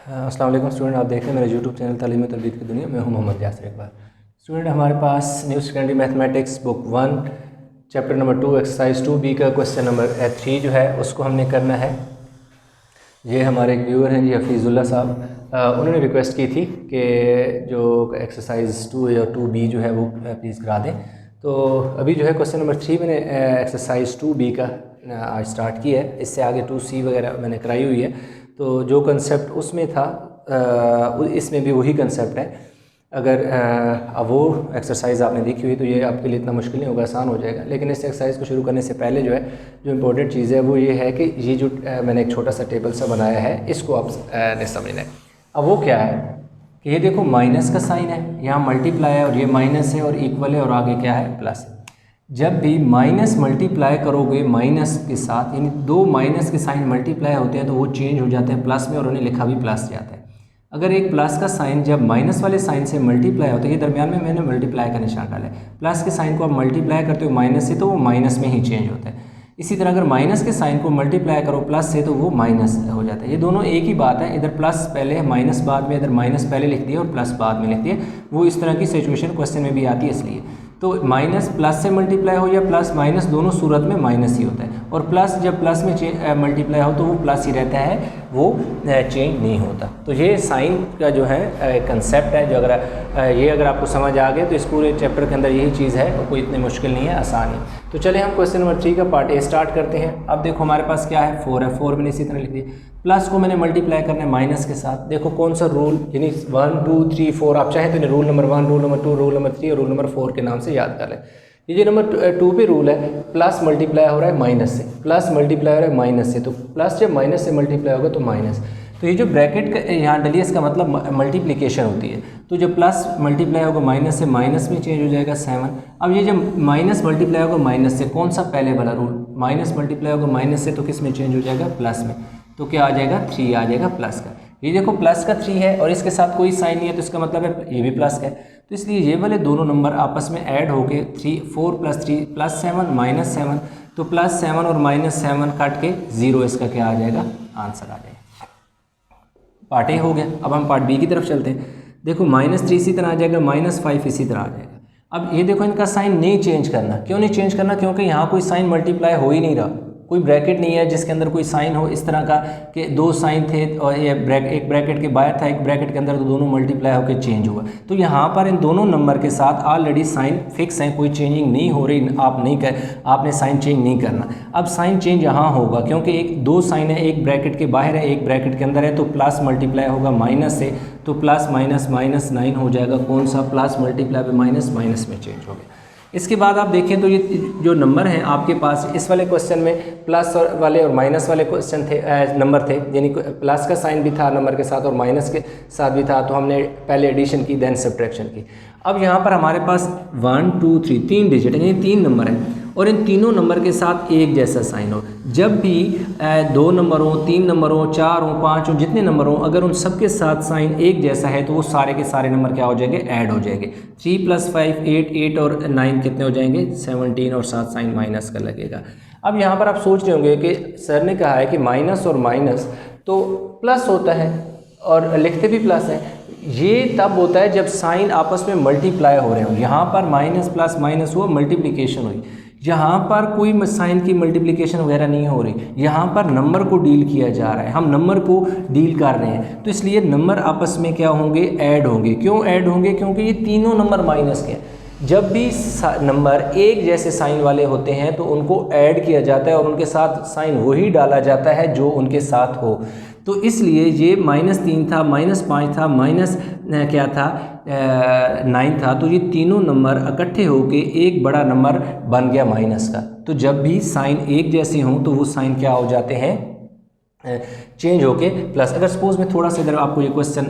अस्सलाम वालेकुम स्टूडेंट, आप देख रहे हैं मेरा यूट्यूब चैनल तालीम तरबियत की दुनिया। मैं हूं मोहम्मद यासिर इकबाल। स्टूडेंट, हमारे पास new secondary mathematics book 1 chapter number 2 exercise 2B का क्वेश्चन नंबर 3 जो है उसको हमने करना है। ये हमारे एक व्यूअर हैं जी, हफीज़ुल्लाह साहब, उन्होंने रिक्वेस्ट की थी कि जो एक्सरसाइज 2A और 2B जो है वो प्लीज़ करा दें। तो अभी जो है क्वेश्चन नंबर 3 मैंने एक्सरसाइज 2B का आज स्टार्ट किया है। इससे आगे 2C वगैरह मैंने कराई हुई है। तो जो कंसेप्ट उसमें था इसमें भी वही कंसेप्ट है। अगर अब वो एक्सरसाइज आपने देखी हुई तो ये आपके लिए इतना मुश्किल नहीं होगा, आसान हो जाएगा। लेकिन इस एक्सरसाइज को शुरू करने से पहले जो है जो इम्पोर्टेंट चीज़ है वो ये है कि ये जो मैंने एक छोटा सा टेबल सा बनाया है इसको आप ने समझना है। अब वो क्या है कि ये देखो माइनस का साइन है, यहाँ मल्टीप्लाई है और ये माइनस है और इक्वल है और आगे क्या है प्लस है। जब भी माइनस मल्टीप्लाई करोगे माइनस के साथ, यानी दो माइनस के साइन मल्टीप्लाई होते हैं तो वो चेंज हो जाते हैं प्लस में और उन्हें लिखा भी प्लस जाता है। अगर एक प्लस का साइन जब माइनस वाले साइन से मल्टीप्लाई होता है, ये दरमियान में मैंने मल्टीप्लाई का निशान डाला है, प्लस के साइन को आप मल्टीप्लाई करते हो माइनस से तो वो माइनस में ही चेंज होता है। इसी तरह अगर माइनस के साइन को मल्टीप्लाई करो प्लस से तो वो माइनस हो जाता है। ये दोनों एक ही बात है, इधर प्लस पहले है माइनस बाद में, इधर माइनस पहले लिख दिया और प्लस बाद में लिख दिया। वो इस तरह की सिचुएशन क्वेश्चन में भी आती है। इसलिए तो माइनस प्लस से मल्टीप्लाई हो या प्लस माइनस, दोनों सूरत में माइनस ही होता है। और प्लस जब प्लस में मल्टीप्लाई हो तो वो प्लस ही रहता है, वो चेंज नहीं होता। तो ये साइन का जो है कंसेप्ट है, जो अगर आपको समझ आ गया तो इस पूरे चैप्टर के अंदर यही चीज़ है, कोई इतनी मुश्किल नहीं है, आसान है। तो चले हम क्वेश्चन नंबर 3 का पार्ट ए स्टार्ट करते हैं। अब देखो हमारे पास क्या है, 4 है, 4 मैंने इसी तरह लिख दिया। प्लस को मैंने मल्टीप्लाई करना है माइनस के साथ। देखो कौन सा रूल, यानी 1 2 3 4, आप चाहें तो इन्हें rule number 1, rule number 2, rule number 3 और रूल नंबर 4 के नाम से याद कर लें। ये जो नंबर 2 पे रूल है, प्लस मल्टीप्लाई हो रहा है माइनस से, प्लस मल्टीप्लाई हो रहा है माइनस से, तो प्लस जब माइनस से मल्टीप्लाई होगा तो माइनस। तो ये जो ब्रैकेट यहाँ डलिए इसका मतलब मल्टीप्लिकेशन होती है। तो जब प्लस मल्टीप्लाई होगा माइनस से, माइनस में चेंज हो जाएगा 7। अब ये जब माइनस मल्टीप्लाई होगा माइनस से, कौन सा पहले वाला रूल, माइनस मल्टीप्लाई होगा माइनस से तो किस में चेंज हो जाएगा, प्लस में। तो क्या आ जाएगा, 3 आ जाएगा प्लस का। ये देखो प्लस का 3 है और इसके साथ कोई साइन नहीं है तो इसका मतलब है ये भी प्लस का है। तो इसलिए ये वाले दोनों नंबर आपस में ऐड होके 4 + 3 + 7 - 7, तो +7 और -7 काट के 0 इसका क्या आ जाएगा, आंसर आ जाएगा। पार्ट ए हो गया। अब हम पार्ट बी की तरफ चलते हैं। देखो -3 इसी तरह आ जाएगा, -5 इसी तरह आ जाएगा। अब ये देखो इनका साइन नहीं चेंज करना। क्यों नहीं चेंज करना, क्योंकि यहाँ कोई साइन मल्टीप्लाई हो ही नहीं रहा, कोई ब्रैकेट नहीं है जिसके अंदर कोई साइन हो इस तरह का कि दो साइन थे और ये एक ब्रैकेट के बाहर था, एक ब्रैकेट के अंदर, तो दोनों मल्टीप्लाई होकर चेंज हुआ। तो यहाँ पर इन दोनों नंबर के साथ ऑलरेडी साइन फिक्स हैं, कोई चेंजिंग नहीं हो रही। आपने साइन चेंज नहीं करना। अब साइन चेंज यहाँ होगा क्योंकि दो साइन है, एक ब्रैकेट के बाहर है, एक ब्रैकेट के अंदर है। तो प्लस मल्टीप्लाई होगा माइनस से, तो प्लस माइनस -9 हो जाएगा। कौन सा, प्लस मल्टीप्लाई पे माइनस, माइनस में चेंज हो गया। इसके बाद आप देखें तो ये जो नंबर हैं आपके पास, इस वाले क्वेश्चन में प्लस वाले और माइनस वाले क्वेश्चन थे, नंबर थे, यानी प्लस का साइन भी था नंबर के साथ और माइनस के साथ भी था। तो हमने पहले एडिशन की, देन सब्ट्रैक्शन की। अब यहाँ पर हमारे पास 1 2 3 3 डिजिट है, यानी 3 नंबर हैं और इन तीनों नंबर के साथ एक जैसा साइन हो। जब भी 2 नंबर हो, 3 नंबर हो, 4 हो, 5 हो, जितने नंबर हो, अगर उन सब के साथ साइन एक जैसा है तो वो सारे के सारे नंबर क्या हो जाएंगे, ऐड हो जाएंगे। 3 + 5 8, 8 और 9 कितने हो जाएंगे, 17 और साथ साइन माइनस का लगेगा। अब यहाँ पर आप सोच रहे होंगे कि सर ने कहा है कि माइनस और माइनस तो प्लस होता है और लिखते भी प्लस है। ये तब होता है जब साइन आपस में मल्टीप्लाई हो रहे हो। यहाँ पर माइनस प्लस माइनस हुआ, मल्टीप्लिकेशन हुई। यहाँ पर कोई साइन की मल्टीप्लिकेशन वगैरह नहीं हो रही, यहाँ पर नंबर को डील किया जा रहा है, हम नंबर को डील कर रहे हैं। तो इसलिए नंबर आपस में क्या होंगे, ऐड होंगे। क्यों ऐड होंगे, क्योंकि ये तीनों नंबर माइनस के हैं। जब भी नंबर एक जैसे साइन वाले होते हैं तो उनको ऐड किया जाता है और उनके साथ साइन वही डाला जाता है जो उनके साथ हो। तो इसलिए ये -3 था, -5 था, क्या था 9 था। तो ये तीनों नंबर इकट्ठे होके एक बड़ा नंबर बन गया माइनस का। तो जब भी साइन एक जैसे हों तो वो साइन क्या हो जाते हैं, चेंज होके प्लस। अगर सपोज मैं थोड़ा सा इधर आपको ये क्वेश्चन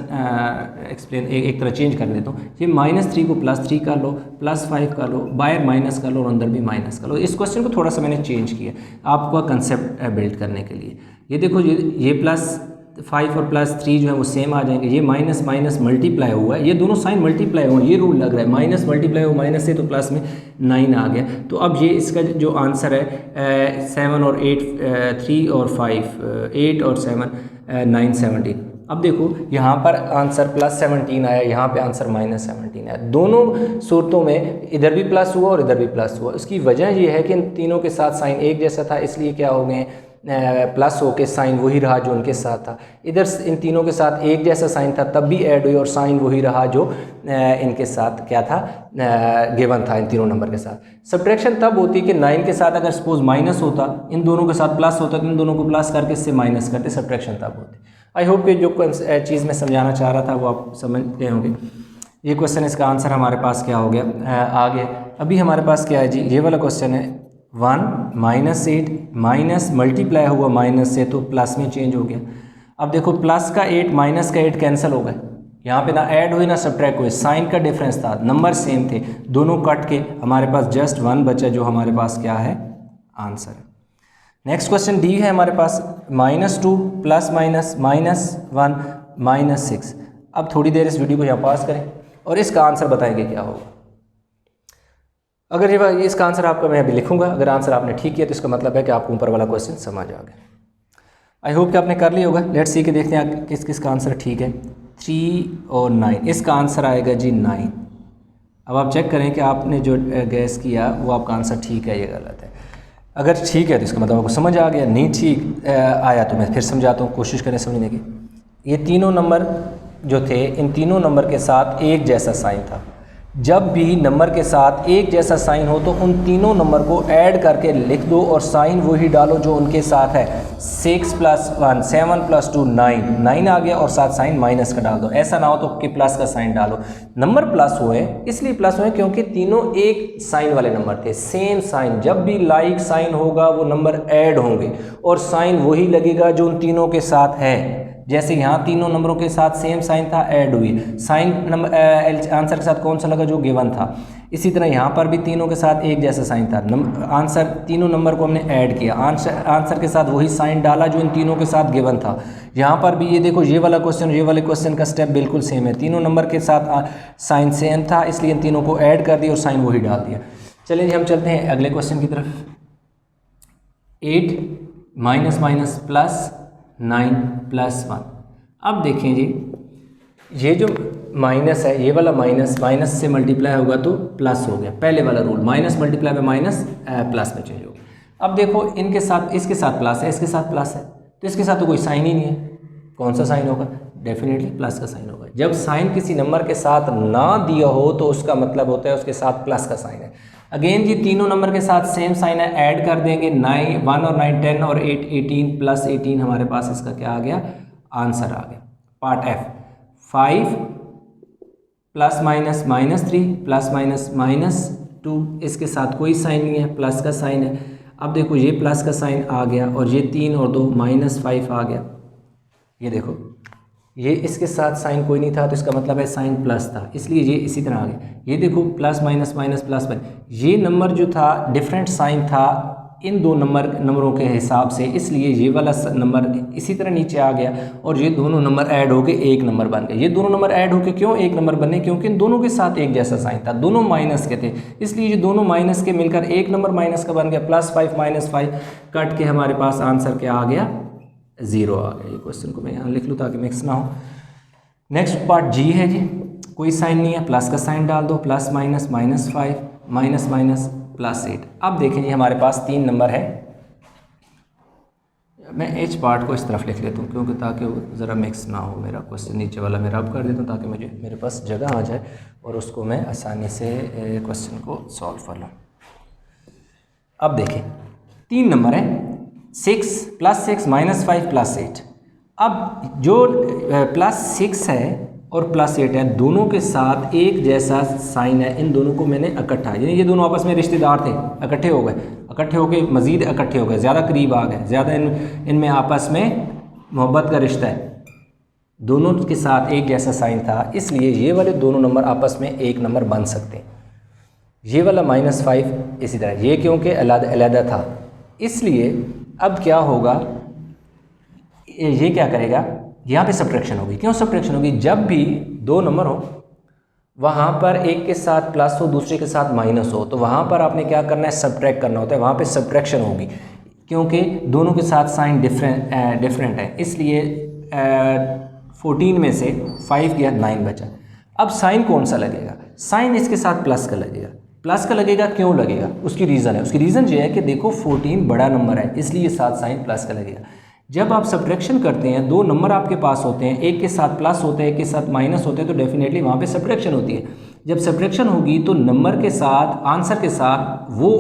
एक्सप्लेन एक तरह चेंज कर देता हूँ। ये -3 को +3 कर लो, +5 कर लो, बाहर माइनस कर लो और अंदर भी माइनस कर लो। इस क्वेश्चन को थोड़ा सा मैंने चेंज किया आपका कंसेप्ट बिल्ड करने के लिए। ये देखो ये +5 और +3 जो है वो सेम आ जाएंगे। ये माइनस माइनस मल्टीप्लाई हुआ है, ये दोनों साइन मल्टीप्लाई हुआ, ये रूल लग रहा है। माइनस मल्टीप्लाई हुआ माइनस से तो प्लस में 9 आ गया। तो अब ये इसका जो आंसर है 7 और 8 3 और 5 8 और 7 9 17। अब देखो यहाँ पर आंसर +17 आया, यहाँ पे आंसर -17 आया। दोनों सूरतों में इधर भी प्लस हुआ और इधर भी प्लस हुआ। उसकी वजह ये है कि इन तीनों के साथ साइन एक जैसा था, इसलिए क्या हो गए प्लस हो के साइन वही रहा जो उनके साथ था। इधर इन तीनों के साथ एक जैसा साइन था तब भी ऐड हुई और साइन वही रहा जो इनके साथ क्या था, गिवन था इन तीनों नंबर के साथ। सब्ट्रैक्शन तब होती कि 9 के साथ अगर सपोज माइनस होता, इन दोनों के साथ प्लस होता तो इन दोनों को प्लस करके इससे माइनस करते, सब्ट्रैक्शन तब होती। आई होप कि जो चीज़ मैं समझाना चाह रहा था वो आप समझ गए होंगे। ये क्वेश्चन, इसका आंसर हमारे पास क्या हो गया, आ गया। अभी हमारे पास क्या है जी, ये वाला क्वेश्चन है 1 -8 माइनस मल्टीप्लाई हुआ माइनस से तो प्लस में चेंज हो गया। अब देखो प्लस का 8 माइनस का 8 कैंसिल हो गए, यहाँ पे ना ऐड हुई ना सब्ट्रैक्ट हुए, साइन का डिफरेंस था, नंबर सेम थे, दोनों कट के हमारे पास जस्ट 1 बचा जो हमारे पास क्या है, आंसर है। नेक्स्ट क्वेश्चन डी है हमारे पास -2 प्लस माइनस -1 -6। अब थोड़ी देर इस वीडियो को यहाँ पास करें और इसका आंसर बताएंगे क्या होगा। अगर ये इसका आंसर आपका मैं अभी लिखूंगा, अगर आंसर आपने ठीक किया तो इसका मतलब है कि आपको ऊपर वाला क्वेश्चन समझ आ गया। आई होप कि आपने कर लिया होगा। लेट्स सी के देखते हैं किस किस का आंसर ठीक है। 3 और 9, इसका आंसर आएगा जी 9। अब आप चेक करें कि आपने जो गैस किया वो आपका आंसर ठीक है या गलत है। अगर ठीक है तो इसका मतलब आपको समझ आ गया, नहीं ठीक आया तो मैं फिर समझाता हूँ, कोशिश करें समझने की। ये तीनों नंबर जो थे, इन तीनों नंबर के साथ एक जैसा साइन था। जब भी नंबर के साथ एक जैसा साइन हो तो उन तीनों नंबर को ऐड करके लिख दो और साइन वही डालो जो उनके साथ है। 6 + 1 7 + 2 9 आ गया और साथ साइन माइनस का डाल दो। ऐसा ना हो तो कि प्लस का साइन डालो। नंबर प्लस हुए इसलिए प्लस हुए क्योंकि तीनों एक साइन वाले नंबर थे, सेम साइन। जब भी लाइक साइन होगा वो नंबर ऐड होंगे और साइन वही लगेगा जो उन तीनों के साथ है। जैसे यहाँ तीनों नंबरों के साथ सेम साइन था, ऐड हुई, साइन नंबर आंसर के साथ कौन सा लगा, जो गिवन था। इसी तरह यहाँ पर भी तीनों के साथ एक जैसा साइन था, आंसर तीनों नंबर को हमने ऐड किया, आंसर के साथ वही साइन डाला जो इन तीनों के साथ गिवन था। यहाँ पर भी ये देखो, ये वाला क्वेश्चन ये वाले क्वेश्चन का स्टेप बिल्कुल सेम है। तीनों नंबर के साथ साइन सेम था इसलिए इन तीनों को ऐड कर दिया और साइन वही डाल दिया। चलिए जी हम चलते हैं अगले क्वेश्चन की तरफ। 8 माइनस प्लस 9 + 1। अब देखें जी, ये जो माइनस है, ये वाला माइनस से मल्टीप्लाई होगा तो प्लस हो गया, पहले वाला रूल, माइनस मल्टीप्लाई में माइनस प्लस में चेंज हो गया। अब देखो इनके साथ, इसके साथ प्लस है, इसके साथ प्लस है, तो इसके साथ तो कोई साइन ही नहीं है। कौन सा साइन होगा, डेफिनेटली प्लस का साइन होगा। जब साइन किसी नंबर के साथ ना दिया हो तो उसका मतलब होता है उसके साथ प्लस का साइन है। अगेन जी तीनों नंबर के साथ सेम साइन है, ऐड कर देंगे। 1 और 9 10 और 8 18 + 18 हमारे पास इसका क्या आ गया, आंसर आ गया। पार्ट F 5 ± -3 ± -2, इसके साथ कोई साइन नहीं है, प्लस का साइन है। अब देखो ये प्लस का साइन आ गया और ये 3 और 2 -5 आ गया। ये देखो ये इसके साथ साइन कोई नहीं था तो इसका मतलब है साइन प्लस था, इसलिए ये इसी तरह आ गया। ये देखो प्लस माइनस प्लस, ये नंबर जो था डिफरेंट साइन था इन दो नंबरों के हिसाब से, इसलिए ये वाला नंबर इसी तरह नीचे आ गया और ये दोनों नंबर ऐड होके एक नंबर बन गए। ये दोनों नंबर ऐड होके क्यों एक नंबर बने, क्योंकि इन दोनों के साथ एक जैसा साइन था, दोनों माइनस के थे, इसलिए ये दोनों माइनस के मिलकर एक नंबर माइनस का बन गया। +5 - 5 कट के हमारे पास आंसर क्या आ गया, 0 आ गया। ये क्वेश्चन को मैं यहाँ लिख लूँ ताकि मिक्स ना हो। नेक्स्ट पार्ट जी है जी, कोई साइन नहीं है, प्लस का साइन डाल दो, +- -5 +8। अब देखें ये हमारे पास 3 नंबर है। मैं एच पार्ट को इस तरफ लिख लेता हूँ क्योंकि ताकि ज़रा मिक्स ना हो मेरा क्वेश्चन, नीचे वाला मैं रब कर देता हूँ ताकि मेरे पास जगह आ जाए और उसको मैं आसानी से क्वेश्चन को सॉल्व कर लूँ। अब देखें 3 नंबर है, 6 +6 -5 +8। अब जो +6 है और +8 है, दोनों के साथ एक जैसा साइन है, इन दोनों को मैंने इकट्ठा, यानी ये दोनों आपस में रिश्तेदार थे, इकट्ठे हो गए, इकट्ठे होके मज़ीद इकट्ठे हो गए, ज़्यादा करीब आ गए, ज़्यादा इनमें आपस में मोहब्बत का रिश्ता है, दोनों के साथ एक जैसा साइन था, इसलिए ये वाले दोनों नंबर आपस में एक नंबर बन सकते हैं। ये वाला -5 इसी तरह, ये क्योंकि अलग था, इसलिए अब क्या होगा, ये क्या करेगा, यहाँ पे सब्ट्रैक्शन होगी। क्यों सब्ट्रैक्शन होगी, जब भी 2 नंबर हो वहाँ पर एक के साथ प्लस हो दूसरे के साथ माइनस हो तो वहाँ पर आपने क्या करना है, सब्ट्रैक्ट करना होता है, वहाँ पे सब्ट्रैक्शन होगी क्योंकि दोनों के साथ साइन डिफरेंट है, इसलिए 14 में से 5 गया 9 बचा। अब साइन कौन सा लगेगा? साइन इसके साथ प्लस का लगेगा। प्लस का लगेगा, क्यों लगेगा? उसकी रीज़न है। उसकी रीज़न ये है कि देखो 14 बड़ा नंबर है, इसलिए साथ साइन प्लस का लगेगा। जब आप सब्ट्रैक्शन करते हैं, दो नंबर आपके पास होते हैं, एक के साथ प्लस होते हैं, एक के साथ माइनस होते हैं, तो डेफिनेटली वहाँ पे सब्ट्रैक्शन होती है। जब सब्ट्रैक्शन होगी तो नंबर के साथ, आंसर के साथ वो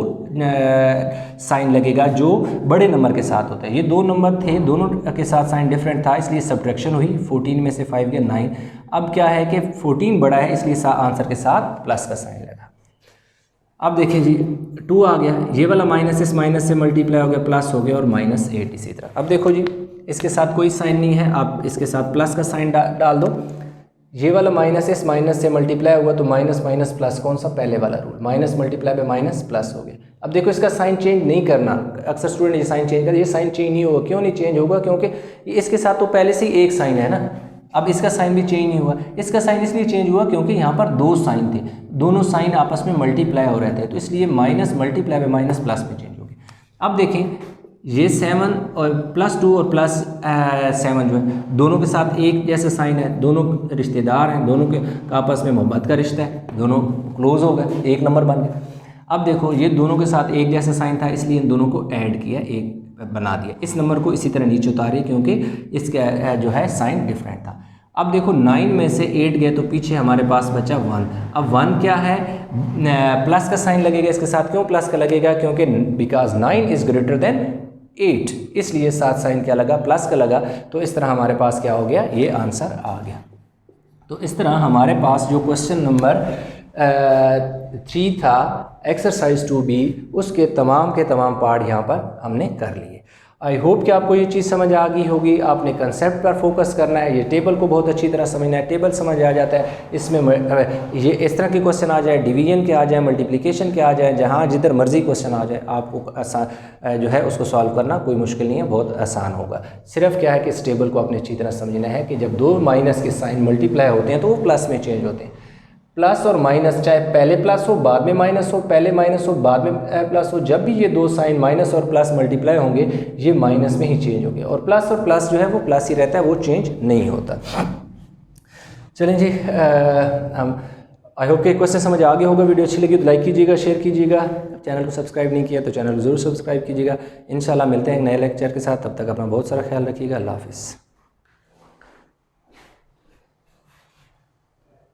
साइन लगेगा जो बड़े नंबर के साथ होता है। ये दो नंबर थे, दोनों के साथ साइन डिफरेंट था, इसलिए सब्ट्रैक्शन हुई। 14 में से 5 गया 9। अब क्या है कि 14 बड़ा है, इसलिए आंसर के साथ प्लस का साइन लगा। अब देखिए जी 2 आ गया, ये वाला माइनस इस माइनस से मल्टीप्लाई हो गया, प्लस हो गया, और -8 इसी तरह। अब देखो जी इसके साथ कोई साइन नहीं है, आप इसके साथ प्लस का साइन डाल दो। ये वाला माइनस इस माइनस से मल्टीप्लाई हुआ, तो माइनस माइनस प्लस, कौन सा? पहले वाला रूल, माइनस मल्टीप्लाई पे माइनस प्लस हो गया। अब देखो इसका साइन चेंज नहीं करना, अक्सर स्टूडेंट ये साइन चेंज कर, ये साइन चेंज नहीं होगा। क्यों नहीं चेंज होगा? क्योंकि इसके साथ तो पहले से ही एक साइन है ना। अब इसका साइन भी चेंज नहीं हुआ। इसका साइन इसलिए चेंज हुआ क्योंकि यहाँ पर दो साइन थे, दोनों साइन आपस में मल्टीप्लाई हो रहे थे, तो इसलिए माइनस मल्टीप्लाई पे माइनस प्लस में चेंज हो गया। अब देखें ये 7 और +2 और +7 जो है दोनों के साथ एक जैसा साइन है, दोनों रिश्तेदार हैं, दोनों के आपस में मोहब्बत का रिश्ता है, दोनों क्लोज हो गए, एक नंबर बन गया। अब देखो ये दोनों के साथ एक जैसा साइन था, इसलिए इन दोनों को ऐड किया, एक बना दिया। इस नंबर को इसी तरह नीचे उतारिए क्योंकि इसका जो है साइन डिफरेंट था। अब देखो 9 में से 8 गए तो पीछे हमारे पास बचा 1। अब 1 क्या है? प्लस का साइन लगेगा इसके साथ। क्यों प्लस का लगेगा? क्योंकि बिकॉज 9 इज़ ग्रेटर देन 8, इसलिए साथ साइन क्या लगा? प्लस का लगा। तो इस तरह हमारे पास क्या हो गया? ये आंसर आ गया। तो इस तरह हमारे पास जो क्वेश्चन नंबर 3 था एक्सरसाइज 2B, उसके तमाम के तमाम पार्ट यहाँ पर हमने कर लिए। आई होप कि आपको ये चीज़ समझ आ गई होगी। आपने कंसेप्ट पर फोकस करना है, ये टेबल को बहुत अच्छी तरह समझना है। टेबल समझ आ जाता है, इसमें ये इस तरह के क्वेश्चन आ जाए, डिवीजन के आ जाए, मल्टीप्लिकेशन के आ जाए, जहाँ जिधर मर्जी क्वेश्चन आ जाए, आपको आसान जो है उसको सॉल्व करना कोई मुश्किल नहीं है, बहुत आसान होगा। सिर्फ क्या है कि इस टेबल को आपने अच्छी तरह समझना है कि जब दो माइनस के साइन मल्टीप्लाई होते हैं तो वो प्लस में चेंज होते हैं। प्लस और माइनस, चाहे पहले प्लस हो बाद में माइनस हो, पहले माइनस हो बाद में प्लस हो, जब भी ये दो साइन माइनस और प्लस मल्टीप्लाई होंगे ये माइनस में ही चेंज होंगे, और प्लस जो है वो प्लस ही रहता है, वो चेंज नहीं होता। चलें जी, हम आई होप कि क्वेश्चन समझ आ गया होगा। वीडियो अच्छी लगी तो लाइक कीजिएगा, शेयर कीजिएगा। चैनल को सब्सक्राइब नहीं किया तो चैनल को ज़रूर सब्सक्राइब कीजिएगा। इंशाल्लाह मिलते हैं एक नए लेक्चर के साथ, तब तक अपना बहुत सारा ख्याल रखिएगा। अल्लाह हाफ़िज़।